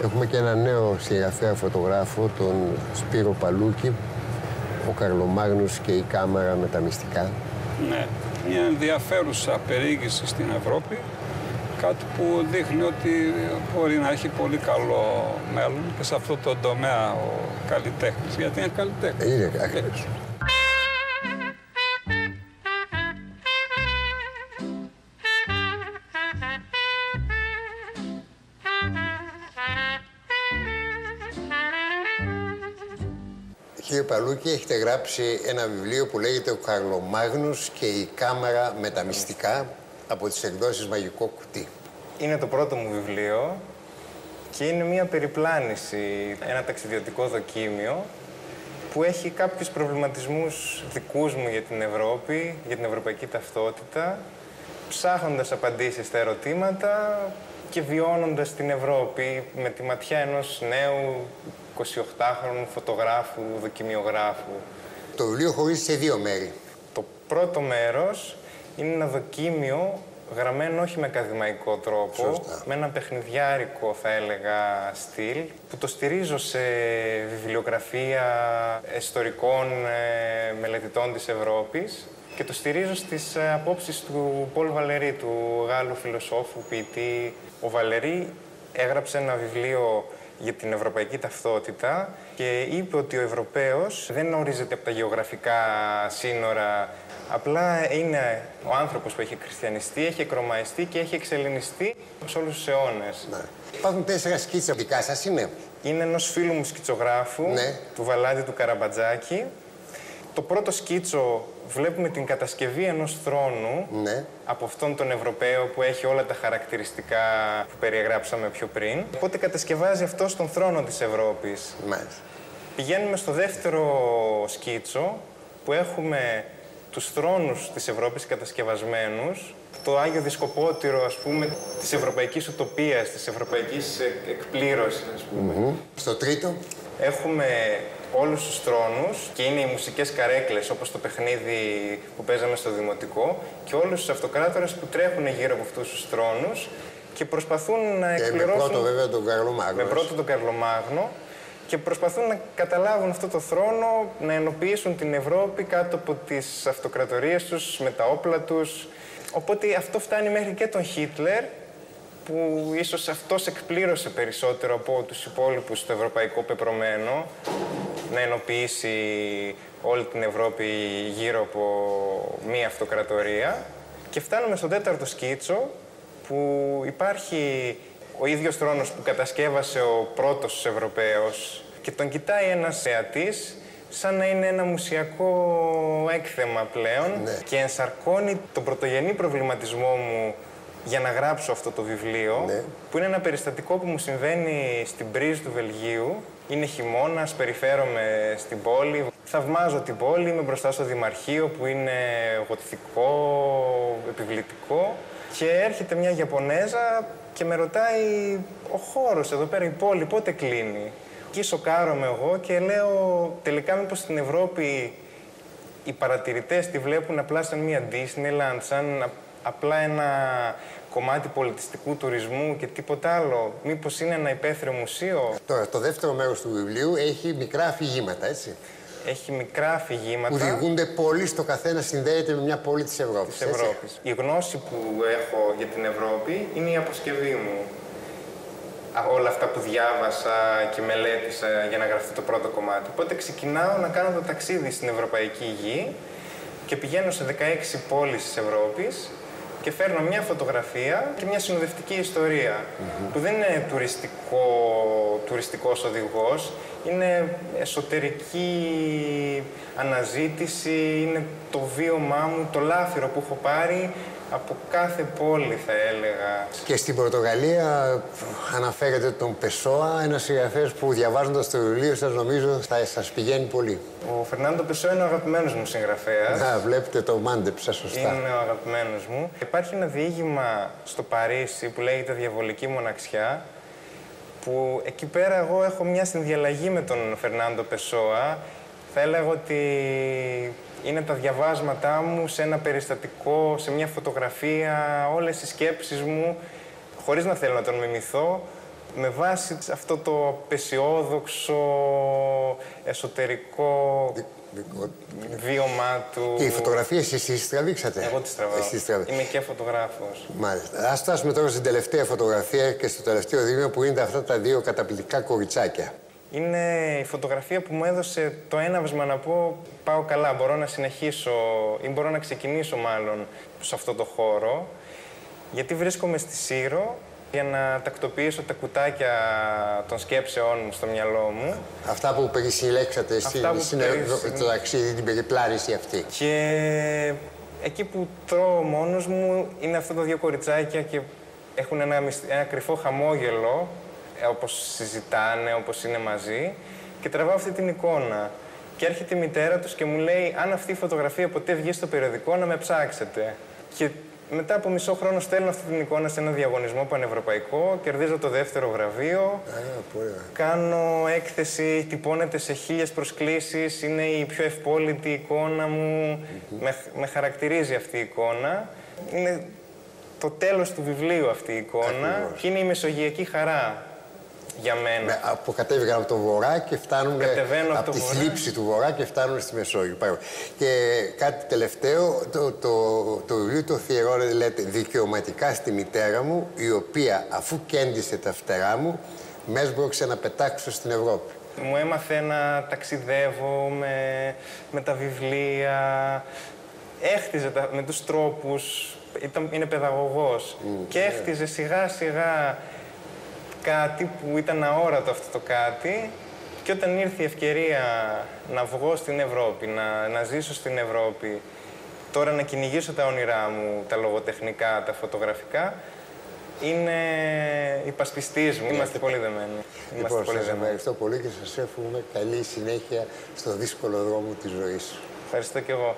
Έχουμε και ένα νέο συγγραφέα φωτογράφο, τον Σπύρο Παλούκη, ο Καρλομάγνους και η κάμερα με τα μυστικά. Ναι, μια ενδιαφέρουσα περιήγηση στην Ευρώπη, κάτι που δείχνει ότι μπορεί να έχει πολύ καλό μέλλον και σε αυτό το τομέα ο καλλιτέχνης, γιατί είναι καλλιτέχνης. Είναι ακριβώς. Κύριε Παλούκη, έχετε γράψει ένα βιβλίο που λέγεται «Ο Καρλομάγνους και η κάμερα με τα μυστικά» από τις εκδόσεις Μαγικό Κουτί. Είναι το πρώτο μου βιβλίο και είναι μια περιπλάνηση, ένα ταξιδιωτικό δοκίμιο που έχει κάποιους προβληματισμούς δικούς μου για την Ευρώπη, για την ευρωπαϊκή ταυτότητα, ψάχνοντας απαντήσεις στα ερωτήματα και βιώνοντας την Ευρώπη με τη ματιά ενός νέου 28χρονου φωτογράφου, δοκιμιογράφου. Το βιβλίο χωρίζεται σε δύο μέρη. Το πρώτο μέρος είναι ένα δοκίμιο γραμμένο όχι με ακαδημαϊκό τρόπο, Σωστά. με ένα παιχνιδιάρικο, θα έλεγα, στυλ, που το στηρίζω σε βιβλιογραφία ιστορικών μελετητών της Ευρώπης και το στηρίζω στις απόψεις του Πολ Βαλερή, του Γάλλου φιλοσόφου, ποιητή. Ο Βαλερή έγραψε ένα βιβλίο για την ευρωπαϊκή ταυτότητα και είπε ότι ο Ευρωπαίος δεν ορίζεται από τα γεωγραφικά σύνορα. Απλά είναι ο άνθρωπος που έχει χριστιανιστεί, έχει εκρωμαϊστεί και έχει εξελληνιστεί σε όλους τους αιώνες. Ναι. Υπάρχουν 4 σκίτσες δικά σας, είναι. Είναι ενός φίλου μου σκητσογράφου, Ναι. του Βαλάντη του Καραμπατζάκη. Το πρώτο σκίτσο βλέπουμε την κατασκευή ενός θρόνου, Ναι. από αυτόν τον Ευρωπαίο που έχει όλα τα χαρακτηριστικά που περιεγράψαμε πιο πριν. Οπότε κατασκευάζει αυτό τον θρόνο της Ευρώπης. Μάλιστα. Πηγαίνουμε στο δεύτερο σκίτσο που έχουμε τους θρόνους της Ευρώπης κατασκευασμένους, το Άγιο Δισκοπότηρο, ας πούμε, της ευρωπαϊκής ουτοπίας, της ευρωπαϊκής εκπλήρωσης, ας πούμε. Στο τρίτο. Έχουμε όλους τους θρόνους και είναι οι μουσικές καρέκλες, όπως το παιχνίδι που παίζαμε στο Δημοτικό, και όλους τους αυτοκράτορες που τρέχουν γύρω από αυτούς τους θρόνους και προσπαθούν να εκπληρώσουν... Με πρώτο βέβαια τον Καρλομάγνο. Με πρώτο τον Καρλομάγνο και προσπαθούν να καταλάβουν αυτό το θρόνο, να ενοποιήσουν την Ευρώπη κάτω από τις αυτοκρατορίες τους, με τα όπλα τους. Οπότε αυτό φτάνει μέχρι και τον Χίτλερ, που ίσως αυτός εκπλήρωσε περισσότερο από τους υπόλοιπους στο ευρωπαϊκό πεπρωμένο, να ενοποιήσει όλη την Ευρώπη γύρω από μία αυτοκρατορία. Και φτάνουμε στον τέταρτο σκίτσο, που υπάρχει ο ίδιος θρόνος που κατασκεύασε ο πρώτος Ευρωπαίος και τον κοιτάει ένας θεατής σαν να είναι ένα μουσιακό έκθεμα πλέον, Ναι. και ενσαρκώνει τον πρωτογενή προβληματισμό μου για να γράψω αυτό το βιβλίο, Ναι. που είναι ένα περιστατικό που μου συμβαίνει στην Πρίζ του Βελγίου. Είναι χειμώνας, περιφέρομαι στην πόλη, θαυμάζω την πόλη, είμαι μπροστά στο Δημαρχείο που είναι γοτθικό, επιβλητικό, και έρχεται μια Ιαπωνέζα και με ρωτάει ο χώρος εδώ πέρα, η πόλη, πότε κλείνει. Εκεί σοκάρομαι εγώ και λέω τελικά μήπως στην Ευρώπη οι παρατηρητές τη βλέπουν απλά σαν μια Disneyland, σαν απλά ένα κομμάτι πολιτιστικού τουρισμού και τίποτα άλλο. Μήπως είναι ένα υπαίθριο μουσείο. Τώρα, το δεύτερο μέρος του βιβλίου έχει μικρά αφηγήματα, έτσι. Έχει μικρά αφηγήματα. Που διηγούνται πόλεις, το καθένα συνδέεται με μια πόλη της Ευρώπης. Της Ευρώπης. Η γνώση που έχω για την Ευρώπη είναι η αποσκευή μου. Όλα αυτά που διάβασα και μελέτησα για να γραφτεί το πρώτο κομμάτι. Οπότε ξεκινάω να κάνω το ταξίδι στην Ευρωπαϊκή Γη και πηγαίνω σε 16 πόλεις της Ευρώπης και φέρνω μια φωτογραφία και μια συνοδευτική ιστορία, που δεν είναι τουριστικός οδηγός, είναι εσωτερική αναζήτηση, είναι το βίωμά μου, το λάφυρο που έχω πάρει από κάθε πόλη, θα έλεγα. Και στην Πορτογαλία αναφέρεται τον Πεσόα, ένας συγγραφέας που διαβάζοντας το βιβλίο σας νομίζω θα σας πηγαίνει πολύ. Ο Φερνάντο Πεσόα είναι ο αγαπημένος μου συγγραφέας. Να, βλέπετε, το μάντεψα σωστά. Είναι ο αγαπημένος μου. Υπάρχει ένα διήγημα στο Παρίσι που λέγεται «Διαβολική μοναξιά», που εκεί πέρα εγώ έχω μια συνδιαλλαγή με τον Φερνάντο Πεσόα. Θα έλεγα ότι είναι τα διαβάσματά μου σε ένα περιστατικό, σε μια φωτογραφία, όλες οι σκέψεις μου, χωρίς να θέλω να τον μιμηθώ, Με βάση αυτό το απεσιόδοξο εσωτερικό βίωμά του. Και οι φωτογραφίες εσείς τις τραβήξατε? Εγώ τις τραβάω. Είμαι και φωτογράφος. Μάλιστα. Ας φτάσουμε τώρα στην τελευταία φωτογραφία και στο τελευταίο δείγμα που είναι αυτά τα δύο καταπληκτικά κοριτσάκια. Είναι η φωτογραφία που μου έδωσε το έναυσμα να πω πάω καλά, μπορώ να συνεχίσω ή μπορώ να ξεκινήσω μάλλον σε αυτό το χώρο. Γιατί βρίσκομαι στη Σύρο για να τακτοποιήσω τα κουτάκια των σκέψεών μου στο μυαλό μου. Αυτά που περισυλλέξατε στο ταξίδι, την περιπλάνηση αυτή. Και εκεί που τρώω μόνος μου είναι αυτά τα δύο κοριτσάκια και έχουν ένα κρυφό χαμόγελο, όπως συζητάνε, όπως είναι μαζί, και τραβάω αυτή την εικόνα. Και έρχεται η μητέρα τους και μου λέει, αν αυτή η φωτογραφία ποτέ βγει στο περιοδικό, να με ψάξετε. Και μετά από μισό χρόνο στέλνω αυτή την εικόνα σε ένα διαγωνισμό πανευρωπαϊκό, κερδίζω το δεύτερο βραβείο, κάνω έκθεση, τυπώνεται σε 1000 προσκλήσεις, είναι η πιο ευπόλυτη εικόνα μου, με χαρακτηρίζει αυτή η εικόνα. Είναι το τέλος του βιβλίου αυτή η εικόνα και είναι η μεσογειακή χαρά για μένα. Που κατέβηκαν από το βορρά και φτάνουν από τη θλίψη του βορρά και φτάνουν στη Μεσόγειο. Και κάτι τελευταίο, το βιβλίο το αφιερώνεται, λέτε, δικαιωματικά στη μητέρα μου, η οποία αφού κέντησε τα φτερά μου, με έσπρωξε να πετάξω στην Ευρώπη. Μου έμαθε να ταξιδεύω με τα βιβλία, έχτιζε με τους τρόπους, είναι παιδαγωγός και έχτιζε σιγά σιγά κάτι που ήταν αόρατο αυτό το κάτι, και όταν ήρθε η ευκαιρία να βγω στην Ευρώπη, να ζήσω στην Ευρώπη, τώρα να κυνηγήσω τα όνειρά μου, τα λογοτεχνικά, τα φωτογραφικά, είναι υπασπιστής μου. Είμαστε πολύ δεμένοι. Λοιπόν, σας ευχαριστώ πολύ και σας εύχομαι καλή συνέχεια στο δύσκολο δρόμο της ζωής. Ευχαριστώ κι εγώ.